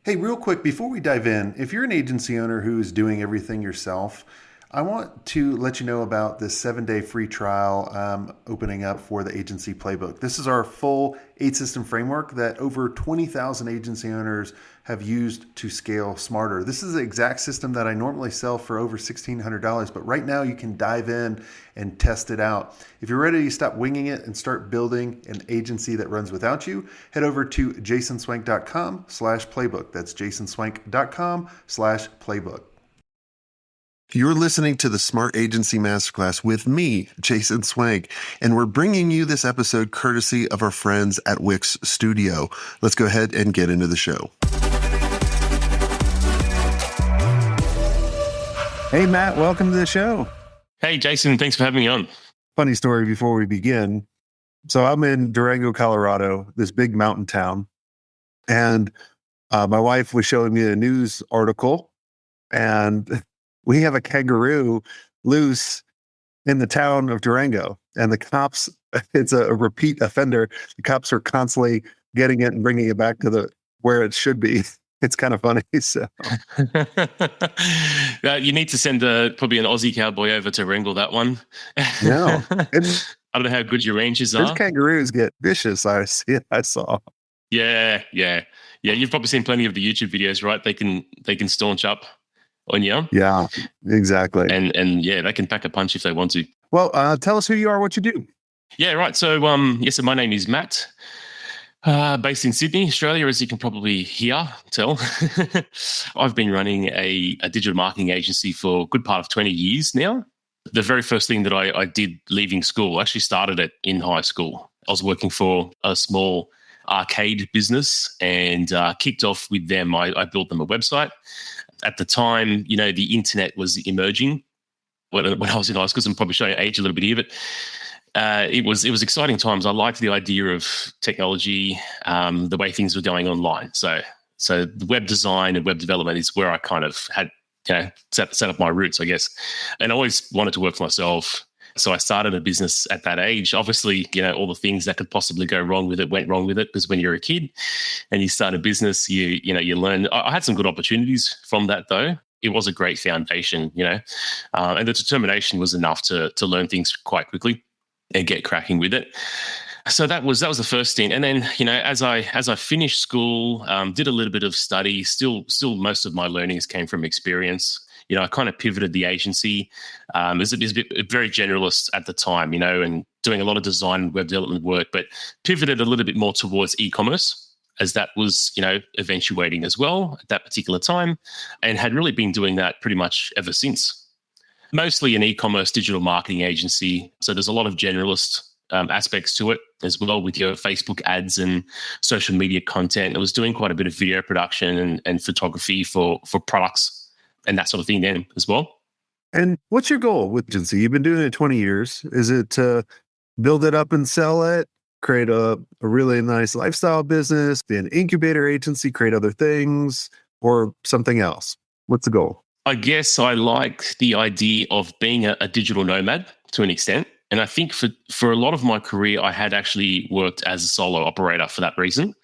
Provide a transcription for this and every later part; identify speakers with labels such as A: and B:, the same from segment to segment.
A: Hey, real quick, before we dive in, if you're an agency owner who is doing everything yourself, I want to let you know about this 7-day free trial opening up for the agency playbook. This is our full 8 system framework that over 20,000 agency owners have used to scale smarter. This is the exact system that I normally sell for over $1,600, but right now you can dive in and test it out. If you're ready to stop winging it and start building an agency that runs without you, head over to jasonswank.com/playbook. That's jasonswank.com/playbook. You're listening to the Smart Agency Masterclass with me, Jason Swank, and we're bringing you this episode courtesy of our friends at Wix Studio. Let's go ahead and get into the show. Hey, Matt, welcome to the show.
B: Hey, Jason, thanks for having me on.
A: Funny story before we begin. So I'm in Durango, Colorado, this big mountain town, and my wife was showing me a news article, and we have a kangaroo loose in the town of Durango, and the cops, it's a repeat offender. The cops are constantly getting it and bringing it back to where it should be. It's kind of funny. So
B: you need to send probably an Aussie cowboy over to wrangle that one.
A: No,
B: I don't know how good your ranges
A: those
B: are.
A: kangaroos get vicious. I saw.
B: Yeah. You've probably seen plenty of the YouTube videos, right? They can staunch up on you.
A: Yeah, exactly.
B: And yeah, they can pack a punch if they want to.
A: Well, tell us who you are, what you do.
B: Yeah, right. So so my name is Matt. Based in Sydney, Australia, as you can probably tell. I've been running a digital marketing agency for a good part of 20 years now. The very first thing that I did leaving school, actually started it in high school. I was working for a small arcade business and kicked off with them. I built them a website. At the time, the internet was emerging when I was in high school. So I'm probably showing age a little bit here, but it was exciting times. I liked the idea of technology, the way things were going online. So the web design and web development is where I kind of had set up my roots, I guess. And I always wanted to work for myself. So I started a business at that age. Obviously, all the things that could possibly go wrong with it went wrong with it, because when you're a kid and you start a business, you learn. I had some good opportunities from that, though. It was a great foundation, and the determination was enough to learn things quite quickly and get cracking with it. So that was the first stint. And then, as I finished school, did a little bit of study, still most of my learnings came from experience. I kind of pivoted the agency. It was a bit very generalist at the time, and doing a lot of design and web development work, but pivoted a little bit more towards e-commerce, as that was, eventuating as well at that particular time, and had really been doing that pretty much ever since. Mostly an e-commerce digital marketing agency. So there's a lot of generalist aspects to it as well, with your Facebook ads and social media content. I was doing quite a bit of video production and photography for products and that sort of thing then as well.
A: And what's your goal with agency? You've been doing it 20 years. Is it to build it up and sell it, create a really nice lifestyle business, be an incubator agency, create other things, or something else? What's the goal?
B: I guess I like the idea of being a digital nomad to an extent. And I think for a lot of my career, I had actually worked as a solo operator for that reason.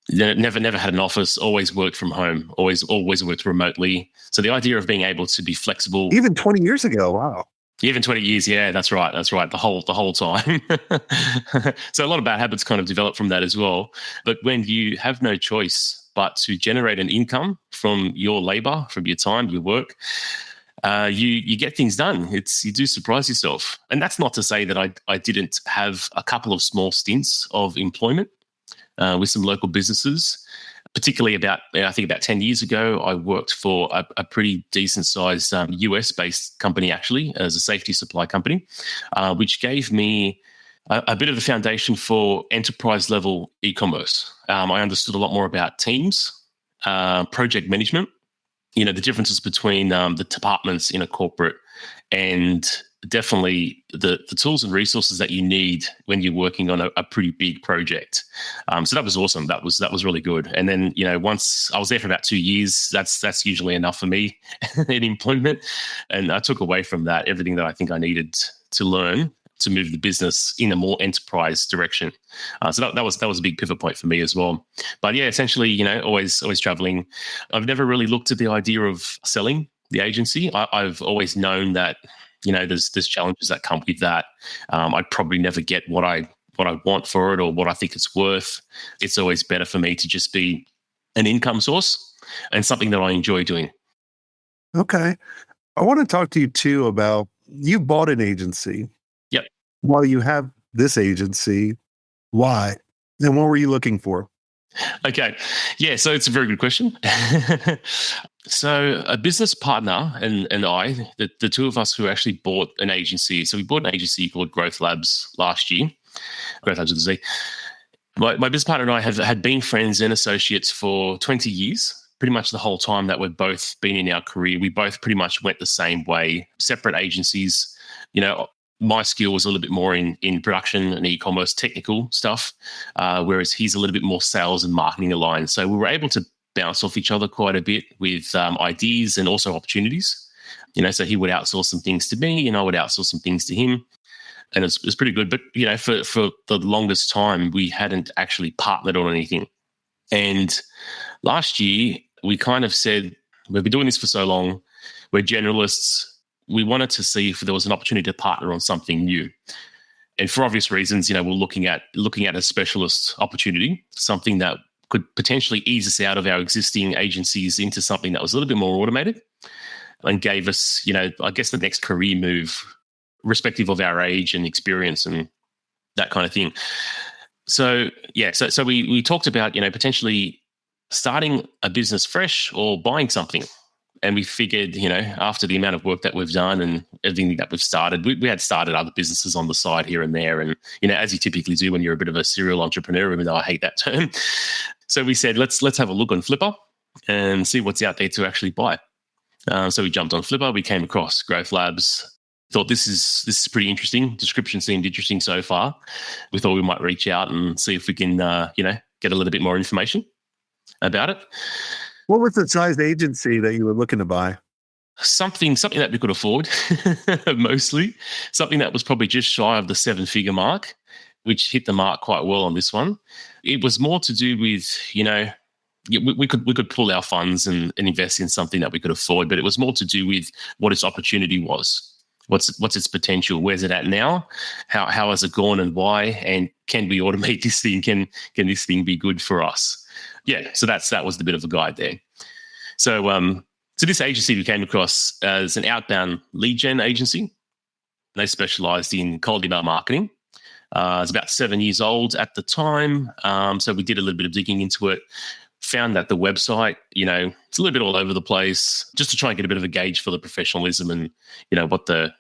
B: Never had an office, always worked from home, always worked remotely. So the idea of being able to be flexible.
A: Even 20 years ago, wow.
B: Even 20 years, yeah, that's right. The whole time. So a lot of bad habits kind of develop from that as well. But when you have no choice but to generate an income from your labor, from your time, your work, you get things done. You do surprise yourself. And that's not to say that I didn't have a couple of small stints of employment with some local businesses. Particularly about 10 years ago, I worked for a pretty decent sized US-based company, actually, as a safety supply company, which gave me a bit of the foundation for enterprise level e-commerce. I understood a lot more about teams, project management, the differences between the departments in a corporate, and definitely the tools and resources that you need when you're working on a pretty big project. So that was awesome. That was really good. And then, once I was there for about 2 years, that's usually enough for me in employment. And I took away from that everything that I think I needed to learn to move the business in a more enterprise direction. So that was a big pivot point for me as well. But yeah, essentially, always traveling. I've never really looked at the idea of selling the agency. I've always known that there's challenges that come with that. I'd probably never get what I want for it or what I think it's worth. It's always better for me to just be an income source and something that I enjoy doing.
C: Okay. I want to talk to you too about, you bought an agency.
B: Yep.
C: While you have this agency, why? And what were you looking for?
B: Okay. Yeah, so it's a very good question. So a business partner and I, the two of us who actually bought an agency. So we bought an agency called Growth Labs last year. Growth Labs with a Z. My business partner and I had been friends and associates for 20 years. Pretty much the whole time that we've both been in our career, we both pretty much went the same way, separate agencies. My skill was a little bit more in production and e-commerce technical stuff, whereas he's a little bit more sales and marketing aligned. So we were able to bounce off each other quite a bit with ideas and also opportunities. So he would outsource some things to me and I would outsource some things to him. And it's pretty good. But, for the longest time, we hadn't actually partnered on anything. And last year, we kind of said, we've been doing this for so long, we're generalists, we wanted to see if there was an opportunity to partner on something new. And for obvious reasons, we're looking at a specialist opportunity, something that could potentially ease us out of our existing agencies into something that was a little bit more automated and gave us, I guess the next career move, respective of our age and experience and that kind of thing. So, yeah, so we talked about, potentially starting a business fresh or buying something. And we figured, after the amount of work that we've done and everything that we've started, we had started other businesses on the side here and there. And, as you typically do when you're a bit of a serial entrepreneur, even though I hate that term. So we said, let's have a look on Flipper and see what's out there to actually buy. So we jumped on Flipper. We came across Growth Labs. Thought this is pretty interesting. Description seemed interesting so far. We thought we might reach out and see if we can, get a little bit more information about it.
C: What was the size agency that you were looking to buy?
B: Something that we could afford, mostly. Something that was probably just shy of the 7-figure mark, which hit the mark quite well on this one. It was more to do with, we could pull our funds and invest in something that we could afford, but it was more to do with what its opportunity was. What's its potential? Where's it at now? How has it gone and why? And can we automate this thing? Can this thing be good for us? Yeah, so that was the bit of a guide there. So this agency we came across as an outbound lead gen agency. They specialized in cold email marketing. It's about 7 years old at the time. So we did a little bit of digging into it. Found that the website, it's a little bit all over the place, just to try and get a bit of a gauge for the professionalism and, what the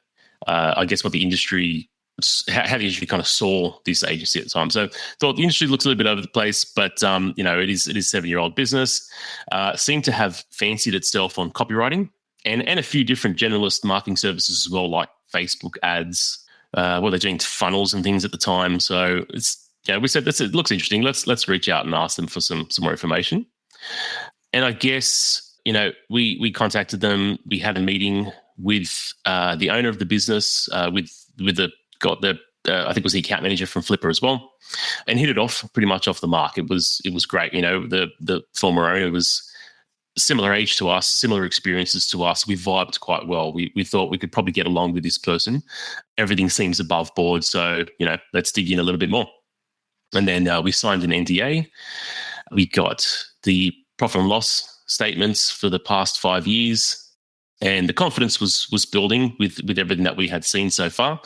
B: industry, how the industry kind of saw this agency at the time. So thought the industry looks a little bit over the place, but, it is 7-year-old business. Seemed to have fancied itself on copywriting and a few different generalist marketing services as well, like Facebook ads. They're doing funnels and things at the time. So we said it looks interesting. Let's reach out and ask them for some more information. And I guess, we contacted them. We had a meeting with the owner of the business, with the I think it was the account manager from Flipper as well, and hit it off pretty much off the mark. It was great. The former owner was similar age to us, similar experiences to us. We vibed quite well. We thought we could probably get along with this person. Everything seems above board. So, let's dig in a little bit more. And then we signed an NDA. We got the profit and loss statements for the past 5 years. And the confidence was building with everything that we had seen so far.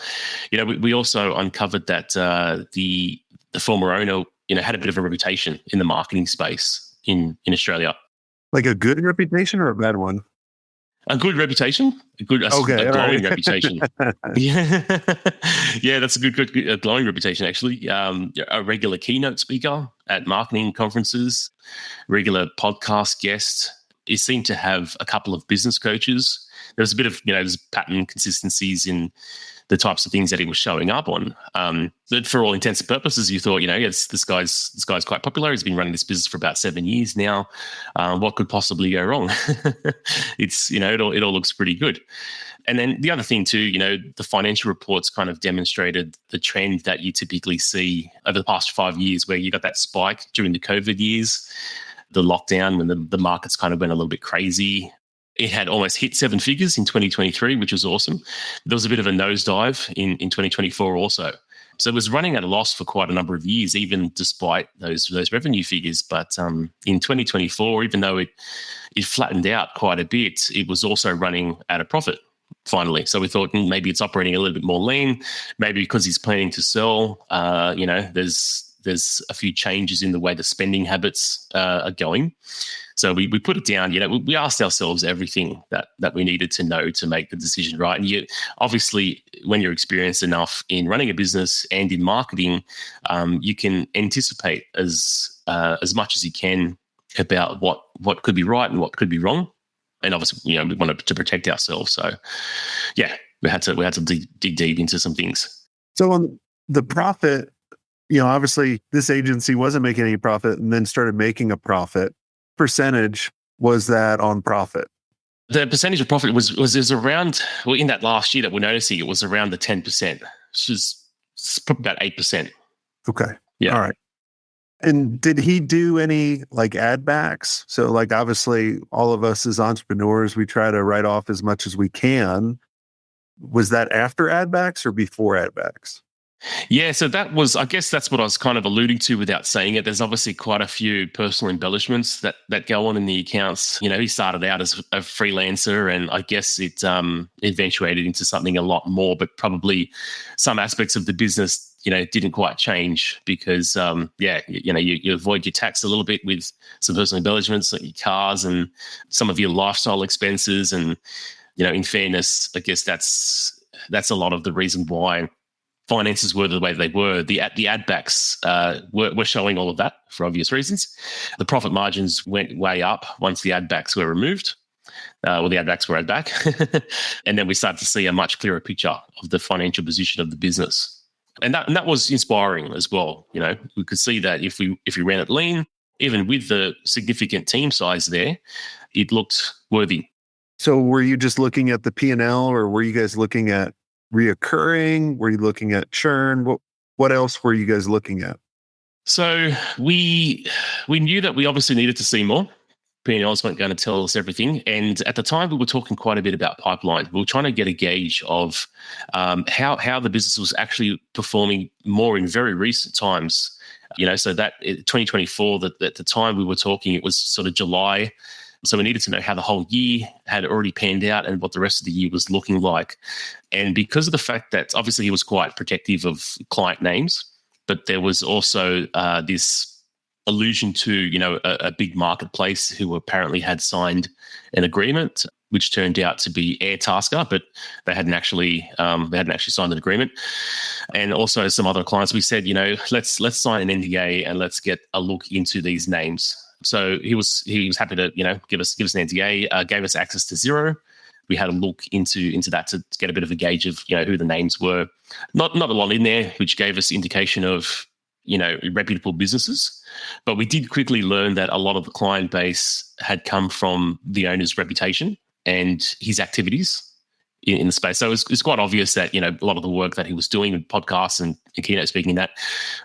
B: We also uncovered that the former owner, had a bit of a reputation in the marketing space in Australia.
C: Like a good reputation or a bad one?
B: A good reputation, a glowing reputation. Yeah, that's a good glowing reputation, actually. A regular keynote speaker at marketing conferences, regular podcast guest. He seemed to have a couple of business coaches. There was a bit of, there's pattern consistencies in the types of things that he was showing up on. But for all intents and purposes, you thought, yes, this guy's quite popular. He's been running this business for about 7 years now. What could possibly go wrong? It's, it all looks pretty good. And then the other thing too, the financial reports kind of demonstrated the trend that you typically see over the past 5 years, where you got that spike during the COVID years, the lockdown, when the markets kind of went a little bit crazy. It had almost hit 7 figures in 2023, which was awesome. There was a bit of a nosedive in 2024 also. So it was running at a loss for quite a number of years, even despite those revenue figures. But in 2024, even though it flattened out quite a bit, it was also running at a profit finally. So we thought maybe it's operating a little bit more lean, maybe because he's planning to sell. There's a few changes in the way the spending habits are going. So we put it down. We asked ourselves everything that we needed to know to make the decision right. And obviously, when you're experienced enough in running a business and in marketing, you can anticipate as much as you can about what could be right and what could be wrong. And obviously, we wanted to protect ourselves. So, yeah, we had to dig deep into some things.
C: So on the profit, obviously this agency wasn't making any profit and then started making a profit. Percentage was that on profit?
B: The percentage of profit was around, in that last year that we're noticing, it was around the 10%, which is probably about 8%.
C: Okay.
B: Yeah.
C: All right. And did he do any add backs? So obviously all of us as entrepreneurs, we try to write off as much as we can. Was that after add backs or before add backs?
B: Yeah, so I guess that's what I was kind of alluding to without saying it. There's obviously quite a few personal embellishments that go on in the accounts. He started out as a freelancer, and I guess it eventuated into something a lot more, but probably some aspects of the business, didn't quite change because, you avoid your tax a little bit with some personal embellishments, like your cars and some of your lifestyle expenses. And, in fairness, I guess that's a lot of the reason why finances were the way they were. The ad backs were showing all of that for obvious reasons. The profit margins went way up once the ad backs were removed. The ad backs were add back. And then we started to see a much clearer picture of the financial position of the business. And that was inspiring as well. We could see that if we ran it lean, even with the significant team size there, it looked worthy.
C: So were you just looking at the P&L, or were you guys looking at reoccurring? Were you looking at churn? What else were you guys looking at?
B: So we knew that we obviously needed to see more. P&Ls weren't going to tell us everything. And at the time, we were talking quite a bit about pipeline. We were trying to get a gauge of how the business was actually performing more in very recent times. So that 2024, that at the time we were talking, it was sort of July. So we needed to know how the whole year had already panned out and what the rest of the year was looking like. And because of the fact that obviously he was quite protective of client names, but there was also this allusion to, a big marketplace who apparently had signed an agreement, which turned out to be Airtasker, but they hadn't actually signed an agreement. And also some other clients, we said, let's sign an NDA and let's get a look into these names. So he was happy to give us an NDA, gave us access to Xero. We had a look into that to get a bit of a gauge of who the names were. Not a lot in there, which gave us indication of reputable businesses. But we did quickly learn that a lot of the client base had come from the owner's reputation and his activities in the space. So it's quite obvious that a lot of the work that he was doing with podcasts and keynote speaking, that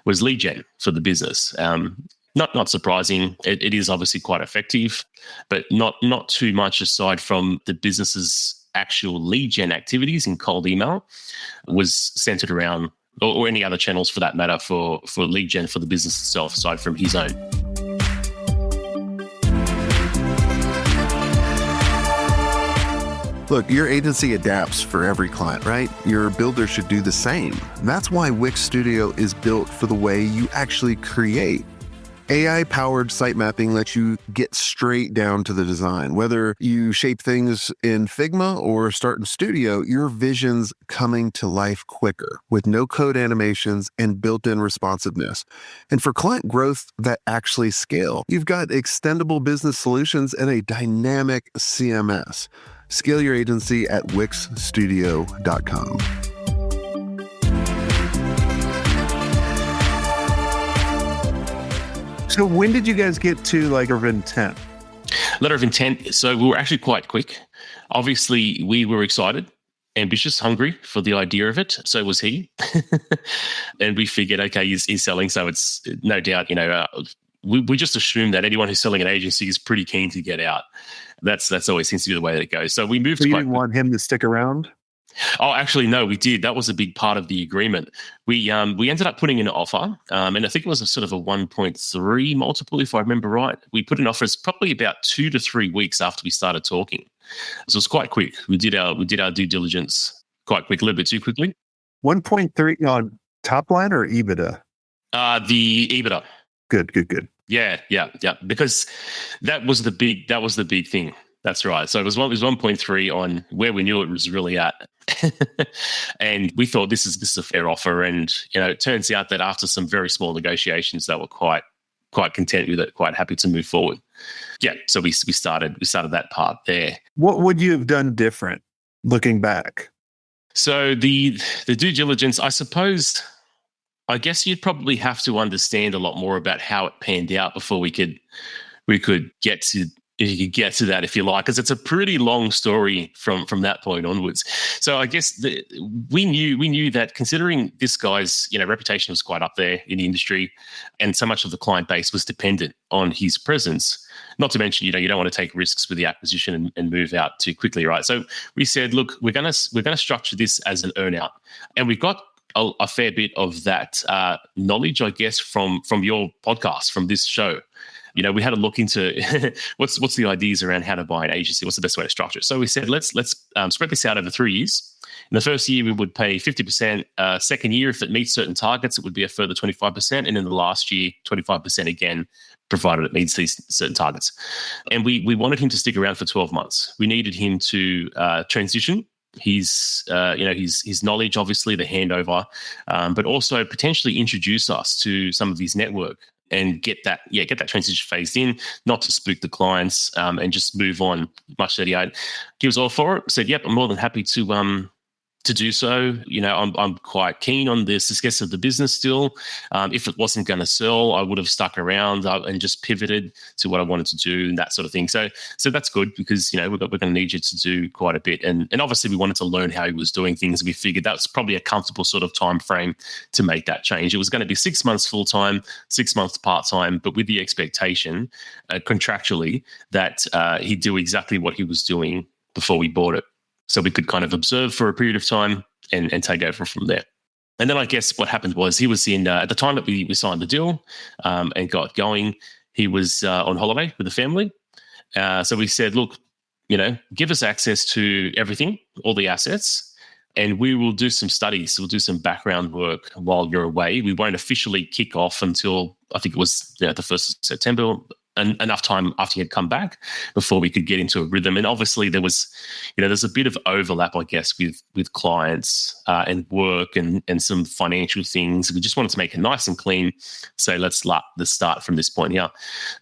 B: was lead gen for the business. Not surprising. It is obviously quite effective, but not too much aside from the business's actual lead gen activities in cold email was centered around, or any other channels for that matter, for lead gen for the business itself, aside from his own.
D: Look, your agency adapts for every client, right? Your builder should do the same. That's why Wix Studio is built for the way you actually create. AI-powered site mapping lets you get straight down to the design. Whether you shape things in Figma or start in Studio, your vision's coming to life quicker with no-code animations and built-in responsiveness. And for client growth that actually scale, you've got extendable business solutions and a dynamic CMS. Scale your agency at wixstudio.com.
C: So when did you guys get to like of intent?
B: Letter of intent. So we were actually quite quick. Obviously, we were excited, ambitious, hungry for the idea of it. So was he. And we figured, okay, he's selling. So it's no doubt, we just assume that anyone who's selling an agency is pretty keen to get out. That's always seems to be the way that it goes. So we moved.
C: So you didn't want him to stick around?
B: Oh, actually, no, we did. That was a big part of the agreement. We ended up putting in an offer, and I think it was a sort of a 1.3 multiple, if I remember right. We put in offers probably about 2 to 3 weeks after we started talking. So it was quite quick. We did our due diligence quite quick, a little bit too quickly.
C: 1.3 on top line or EBITDA?
B: The EBITDA.
C: Good.
B: Yeah. Because that was the big thing. That's right. So it was 1.3 on where we knew it was really at. And we thought this is a fair offer. And, it turns out that after some very small negotiations, they were quite content with it, quite happy to move forward. Yeah. So we started that part there.
C: What would you have done different looking back? So
B: the due diligence, I guess you'd probably have to understand a lot more about how it panned out before we could get to that, if you like, because it's a pretty long story from that point onwards. So I guess we knew that, considering this guy's reputation was quite up there in the industry, and so much of the client base was dependent on his presence. Not to mention, you don't want to take risks with the acquisition and move out too quickly, right? So we said, look, we're gonna structure this as an earn-out, and we've got a fair bit of that knowledge, I guess, from your podcast, from this show. We had a look into what's the ideas around how to buy an agency, what's the best way to structure it. So we said, let's spread this out over 3 years. In the first year, we would pay 50%. Second year, if it meets certain targets, it would be a further 25%. And in the last year, 25% again, provided it meets these certain targets. And we wanted him to stick around for 12 months. We needed him to transition his knowledge, obviously the handover, but also potentially introduce us to some of his network and get that transition phased in, not to spook the clients, and just move on. Much 38. He was all for it. Said, "Yep, I'm more than happy to do so." I'm quite keen on the success of the business still. If it wasn't going to sell, I would have stuck around and just pivoted to what I wanted to do and that sort of thing. So that's good, because we're going to need you to do quite a bit, and obviously we wanted to learn how he was doing things. We figured that was probably a comfortable sort of time frame to make that change. It was going to be 6 months full time, 6 months part time, but with the expectation contractually that he'd do exactly what he was doing before we bought it. So we could kind of observe for a period of time and take over from there. And then I guess what happened was, he was in, at the time that we signed the deal and got going, he was on holiday with the family. So we said, look, give us access to everything, all the assets, and we will do some studies. We'll do some background work while you're away. We won't officially kick off until, I think it was the 1st of September, enough time after he had come back before we could get into a rhythm. And obviously there was, there's a bit of overlap, I guess, with clients and work and some financial things. We just wanted to make it nice and clean. So let's start from this point here.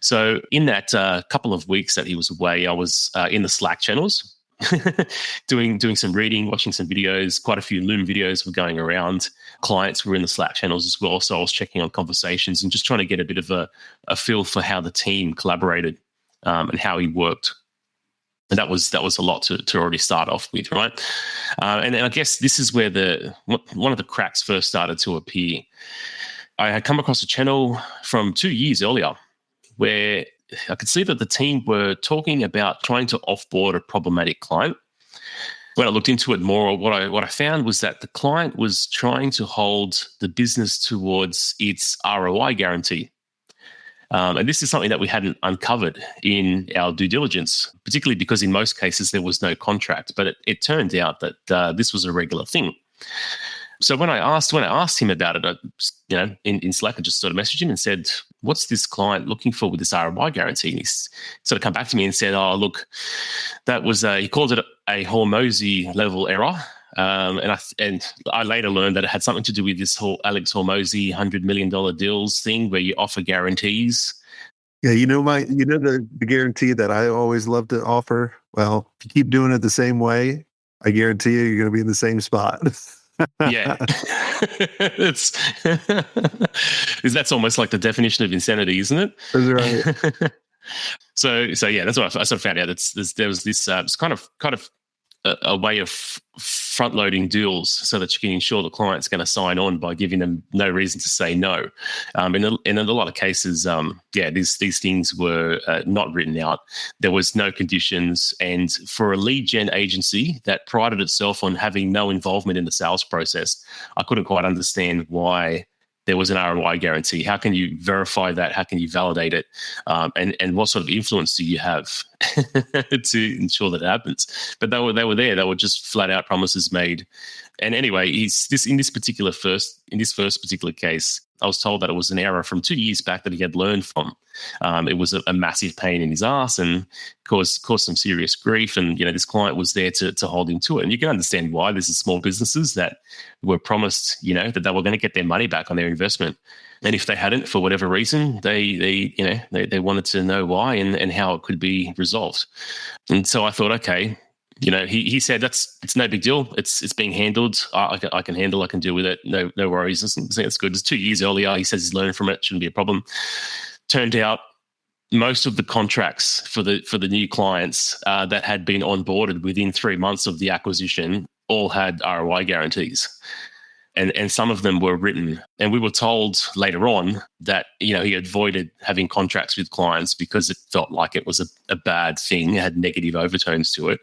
B: So in that couple of weeks that he was away, I was in the Slack channels, doing some reading, watching some videos. Quite a few Loom videos were going around. Clients were in the Slack channels as well, so I was checking on conversations and just trying to get a bit of a feel for how the team collaborated and how he worked. And that was a lot to already start off with, right? And I guess this is where one of the cracks first started to appear. I had come across a channel from 2 years earlier where I could see that the team were talking about trying to offboard a problematic client. When I looked into it more, what I found was that the client was trying to hold the business towards its ROI guarantee. And this is something that we hadn't uncovered in our due diligence, particularly because in most cases there was no contract. But it turned out that this was a regular thing. So when I asked him about it, in Slack, I just sort of messaged him and said, "What's this client looking for with this ROI guarantee?" And he's sort of come back to me and said, "Oh, look, that was he called it a Hormozy level error." And I later learned that it had something to do with this whole Alex Hormozy $100 million deals thing, where you offer guarantees.
C: Yeah, the guarantee that I always love to offer. Well, if you keep doing it the same way, I guarantee you're going to be in the same spot.
B: Yeah. It's that's almost like the definition of insanity, isn't it?
C: That's right.
B: So yeah, that's what I sort of found out. There was this it's kind of a way of front loading deals so that you can ensure the client's going to sign on by giving them no reason to say no. In a lot of cases, these things were not written out. There was no conditions, and for a lead gen agency that prided itself on having no involvement in the sales process, I couldn't quite understand why there was an ROI guarantee. How can you verify that? How can you validate it? And what sort of influence do you have to ensure that it happens? But they were there. They were just flat out promises made. And anyway, in this first particular case, I was told that it was an error from 2 years back that he had learned from. It was a massive pain in his ass and caused some serious grief. And this client was there to hold him to it. And you can understand why. This is small businesses that were promised, that they were going to get their money back on their investment. And if they hadn't, for whatever reason, they wanted to know why and how it could be resolved. And so I thought, okay. He said it's no big deal. It's being handled. I can handle. I can deal with it. No worries. It's good. It's 2 years earlier. He says he's learned from it. Shouldn't be a problem. Turned out most of the contracts for the new clients that had been onboarded within 3 months of the acquisition all had ROI guarantees. And some of them were written. And we were told later on that, he avoided having contracts with clients because it felt like it was a bad thing. It had negative overtones to it.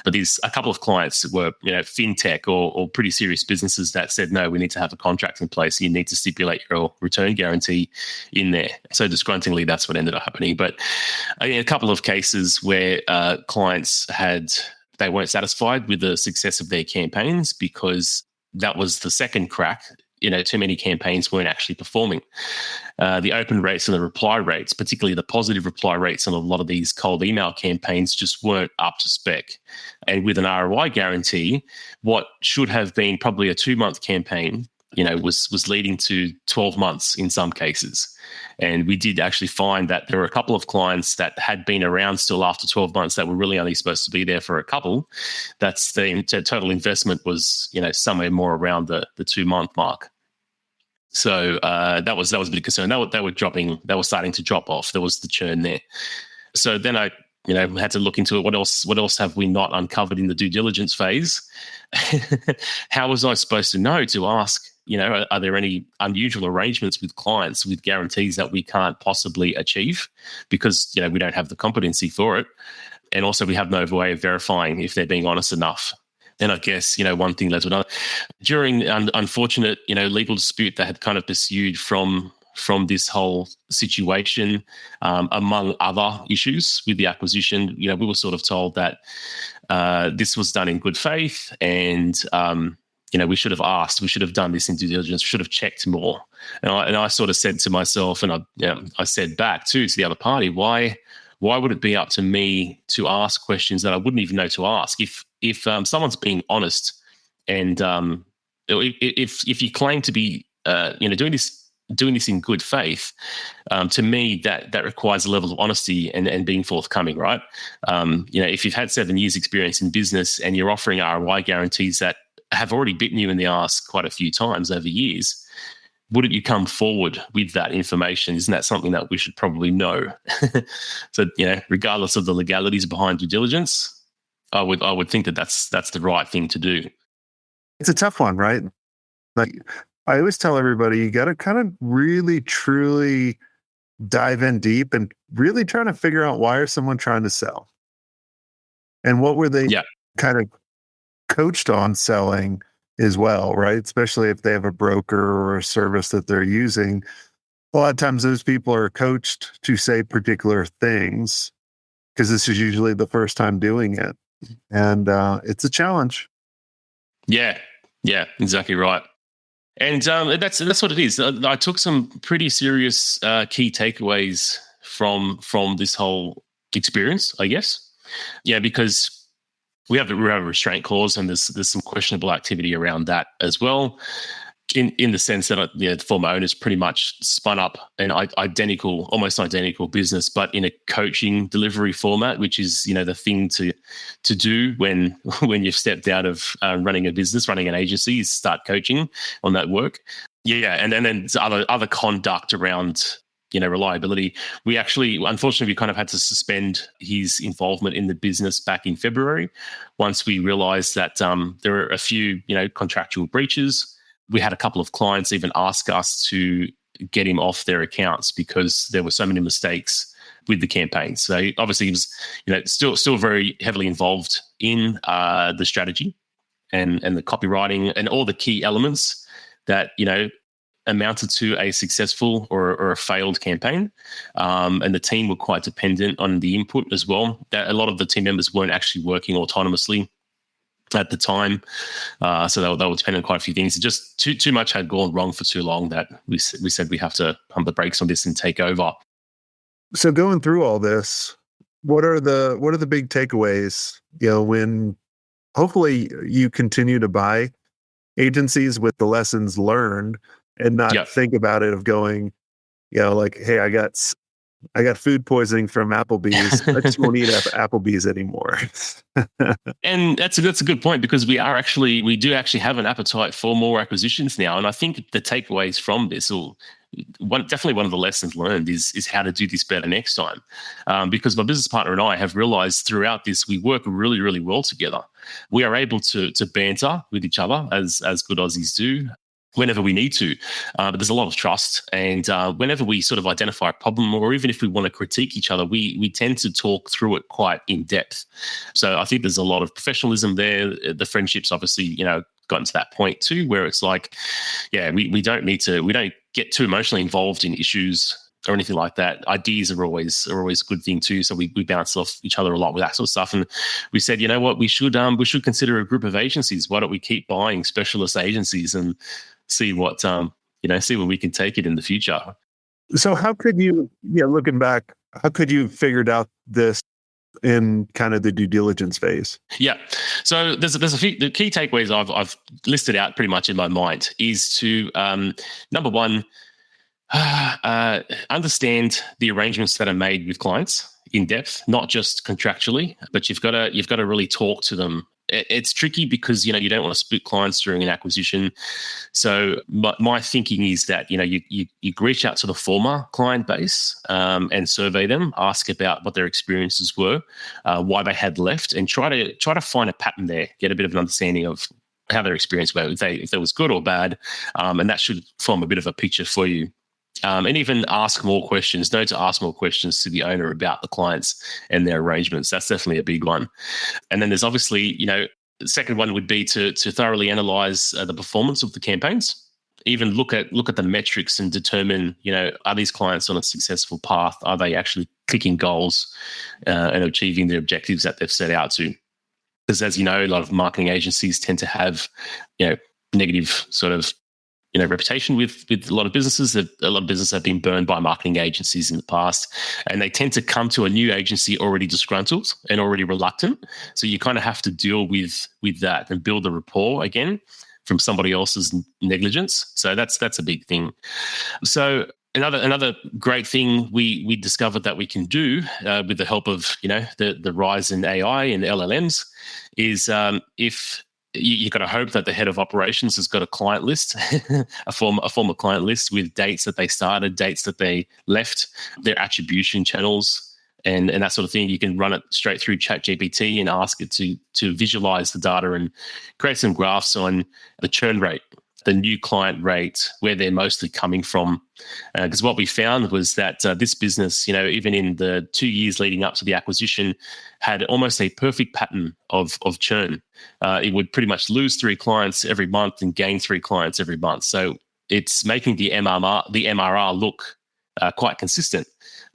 B: But there's a couple of clients that were, fintech or pretty serious businesses that said, no, we need to have a contract in place. You need to stipulate your return guarantee in there. So disgruntlingly, that's what ended up happening. But a couple of cases where clients they weren't satisfied with the success of their campaigns because that was the second crack. Too many campaigns weren't actually performing. The open rates and the reply rates, particularly the positive reply rates on a lot of these cold email campaigns, just weren't up to spec. And with an ROI guarantee, what should have been probably a 2-month campaign, was leading to 12 months in some cases. And we did actually find that there were a couple of clients that had been around still after 12 months that were really only supposed to be there for a couple. That's the total investment was, somewhere more around the 2-month mark. So that was a big concern. They were starting to drop off. There was the churn there. So then I had to look into it. What else have we not uncovered in the due diligence phase? How was I supposed to know to ask, are there any unusual arrangements with clients with guarantees that we can't possibly achieve because, we don't have the competency for it. And also we have no way of verifying if they're being honest enough. And I guess, one thing led to another. During an unfortunate, legal dispute that had kind of pursued from this whole situation, among other issues with the acquisition, we were sort of told that this was done in good faith and, we should have done this in due diligence, should have checked more. And I sort of said to myself, and I said back to the other party, why would it be up to me to ask questions that I wouldn't even know to ask? If someone's being honest and if you claim to be, doing this in good faith, to me that requires a level of honesty and being forthcoming, right? If you've had 7 years experience in business and you're offering ROI guarantees that have already bitten you in the ass quite a few times over years, wouldn't you come forward with that information? Isn't that something that we should probably know? So, regardless of the legalities behind due diligence, I would think that's the right thing to do.
C: It's a tough one, right? Like I always tell everybody, you got to kind of really, truly dive in deep and really trying to figure out why is someone trying to sell, and what were they kind of coached on selling as well, right? Especially if they have a broker or a service that they're using. A lot of times those people are coached to say particular things because this is usually the first time doing it. And it's a challenge. Yeah,
B: exactly right. And that's what it is. I took some pretty serious key takeaways from this whole experience, I guess. Yeah, because we have a restraint clause, and there's some questionable activity around that as well. in the sense that the former owners pretty much spun up an almost identical business, but in a coaching delivery format, which is the thing to do when you've stepped out of running a business, running an agency, is start coaching on that work. Yeah, and then other conduct around reliability. We actually, unfortunately, we kind of had to suspend his involvement in the business back in February once we realized that there were a few contractual breaches. We had a couple of clients even ask us to get him off their accounts because there were so many mistakes with the campaign. So obviously he was, still very heavily involved in the strategy and the copywriting and all the key elements that, amounted to a successful or a failed campaign. And the team were quite dependent on the input as well. That a lot of the team members weren't actually working autonomously at the time. So they were dependent on quite a few things. Just too much had gone wrong for too long that we said we have to pump the brakes on this and take over.
C: So going through all this, what are the big takeaways, when hopefully you continue to buy agencies with the lessons learned and not think about it of going, like, hey, I got food poisoning from Applebee's. I just won't eat Applebee's anymore.
B: And that's a good point, because we do actually have an appetite for more acquisitions now. And I think the takeaways from this, definitely one of the lessons learned is how to do this better next time. Because my business partner and I have realized throughout this, we work really, really well together. We are able to banter with each other as good Aussies do, whenever we need to. But there's a lot of trust. And whenever we sort of identify a problem, or even if we want to critique each other, we tend to talk through it quite in depth. So I think there's a lot of professionalism there. The friendships obviously, gotten to that point too, where it's like, we don't get too emotionally involved in issues or anything like that. Ideas are always a good thing too. So we bounce off each other a lot with that sort of stuff. And we said, you know what, we should consider a group of agencies. Why don't we keep buying specialist agencies and see what see where we can take it in the future.
C: So how could you, looking back, how could you figured out this in kind of the due diligence phase? Yeah.
B: So there's a few, the key takeaways I've listed out pretty much in my mind is to number one, understand the arrangements that are made with clients in depth, not just contractually, but you've got to really talk to them. It's tricky because you don't want to split clients during an acquisition. So my thinking is that you reach out to the former client base and survey them, ask about what their experiences were, why they had left, and try to find a pattern there, get a bit of an understanding of how their experience were, if they was good or bad, and that should form a bit of a picture for you. And even ask more questions. Know to ask more questions to the owner about the clients and their arrangements. That's definitely a big one. And then there's obviously, the second one would be to thoroughly analyze the performance of the campaigns. Even look at the metrics and determine, are these clients on a successful path? Are they actually clicking goals and achieving the objectives that they've set out to? Because as you know, a lot of marketing agencies tend to have, negative sort of reputation with a lot of businesses. A lot of businesses have been burned by marketing agencies in the past, and they tend to come to a new agency already disgruntled and already reluctant. So you kind of have to deal with that and build a rapport again from somebody else's negligence. So that's a big thing. So another great thing we discovered that we can do with the help of the rise in AI and LLMs is if you got to hope that the head of operations has got a client list, a former client list with dates that they started, dates that they left, their attribution channels, and that sort of thing. You can run it straight through ChatGPT and ask it to visualize the data and create some graphs on the churn rate, the new client rate, where they're mostly coming from. Because what we found was that this business, even in the 2 years leading up to the acquisition, had almost a perfect pattern of churn. It would pretty much lose 3 clients every month and gain 3 clients every month. So it's making the MRR look quite consistent.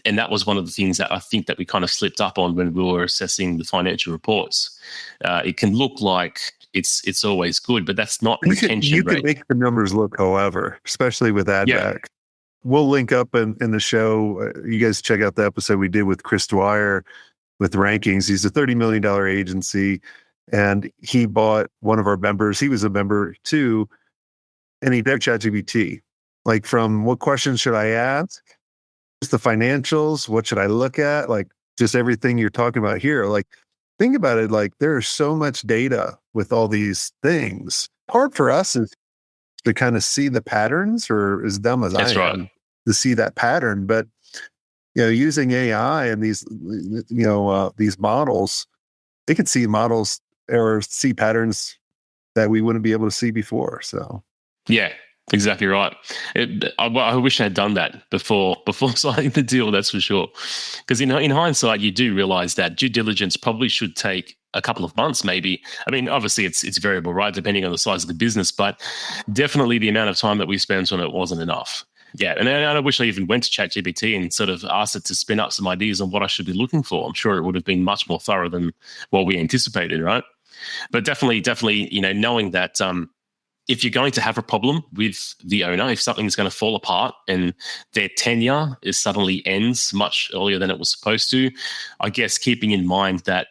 B: And that was one of the things that I think that we kind of slipped up on when we were assessing the financial reports. It can look like it's always good, but that's not retention rate.
C: You can make the numbers look, however, especially with ad back. We'll link up in the show. You guys check out the episode we did with Chris Dwyer with Rankings. He's a $30 million agency, and he bought one of our members. He was a member too. and he did ChatGPT. Like, from what questions should I ask? Just the financials. What should I look at? Like, just everything you're talking about here. Like, think about it. Like, there's so much data with all these things. Hard for us is to kind of see the patterns, or as dumb as
B: That's
C: I
B: right.
C: am, to see that pattern. But using AI and these models, they can see models or see patterns that we wouldn't be able to see before. So
B: Yeah, exactly right. I wish I had done that before signing the deal. That's for sure. Because in hindsight, you do realize that due diligence probably should take a couple of months, maybe. I mean, obviously, it's variable, right, depending on the size of the business. But definitely, the amount of time that we spent on it wasn't enough. Yeah, and I wish I even went to ChatGPT and sort of asked it to spin up some ideas on what I should be looking for. I'm sure it would have been much more thorough than what we anticipated, right? But definitely, knowing that if you're going to have a problem with the owner, if something's going to fall apart and their tenure suddenly ends much earlier than it was supposed to, I guess keeping in mind that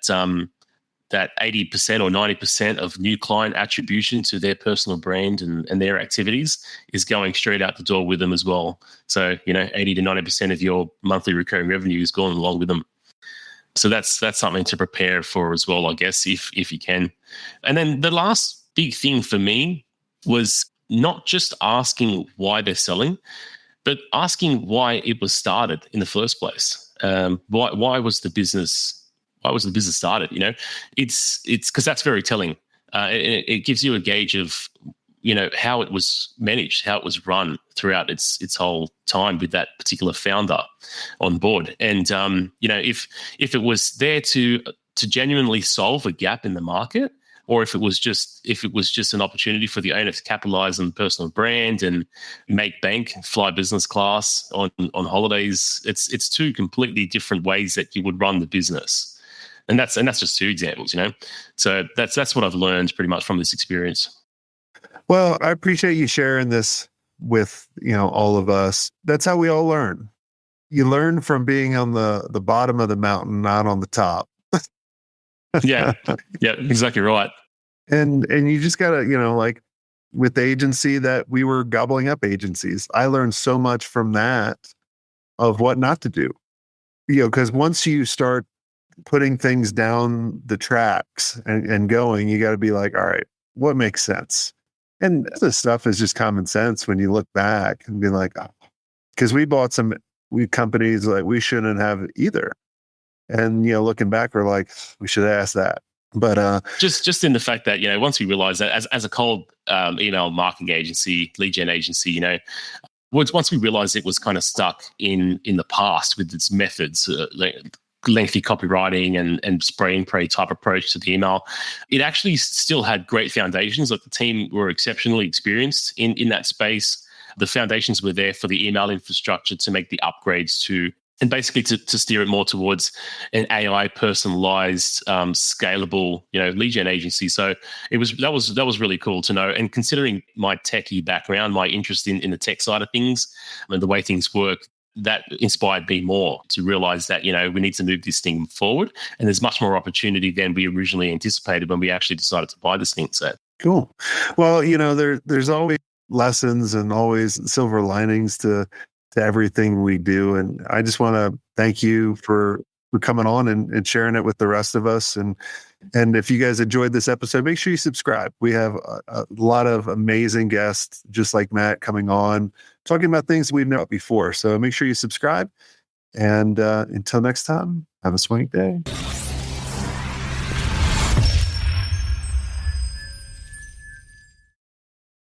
B: that 80% or 90% of new client attribution to their personal brand and their activities is going straight out the door with them as well. So, 80 to 90% of your monthly recurring revenue is going along with them. So that's something to prepare for as well, I guess, if you can. And then the last big thing for me was not just asking why they're selling, but asking why it was started in the first place. Why was the business started? It's because that's very telling. It gives you a gauge of how it was managed, how it was run throughout its whole time with that particular founder on board. And if it was there to genuinely solve a gap in the market, or if it was just an opportunity for the owner to capitalize on personal brand and make bank, fly business class on holidays, it's two completely different ways that you would run the business. And that's just two examples, So that's what I've learned pretty much from this experience.
C: Well, I appreciate you sharing this with, all of us. That's how we all learn. You learn from being on the bottom of the mountain, not on the top.
B: Yeah, exactly right.
C: And you just gotta, like with the agency that we were gobbling up agencies, I learned so much from that of what not to do. Because once you start putting things down the tracks and going, you got to be like, all right, what makes sense? And this stuff is just common sense when you look back and be like, because we bought some companies like we shouldn't have either. And, looking back, we're like, we should ask that. But
B: just in the fact that, once we realized that as a cold email marketing agency, lead gen agency, once we realized it was kind of stuck in the past with its methods, lengthy copywriting and spray and pray type approach to the email, it actually still had great foundations. Like the team were exceptionally experienced in that space. The foundations were there for the email infrastructure to make the upgrades to, and basically to steer it more towards an AI personalized, scalable, lead gen agency. So that was really cool to know. And considering my techie background, my interest in the tech side of things and the way things work, that inspired me more to realize that, we need to move this thing forward. And there's much more opportunity than we originally anticipated when we actually decided to buy this thing. So
C: cool. Well, there's always lessons and always silver linings to everything we do. And I just want to thank you for coming on and sharing it with the rest of us. And if you guys enjoyed this episode, make sure you subscribe. We have a lot of amazing guests, just like Matt, coming on, talking about things we've known before. So make sure you subscribe. And until next time, have a swank day.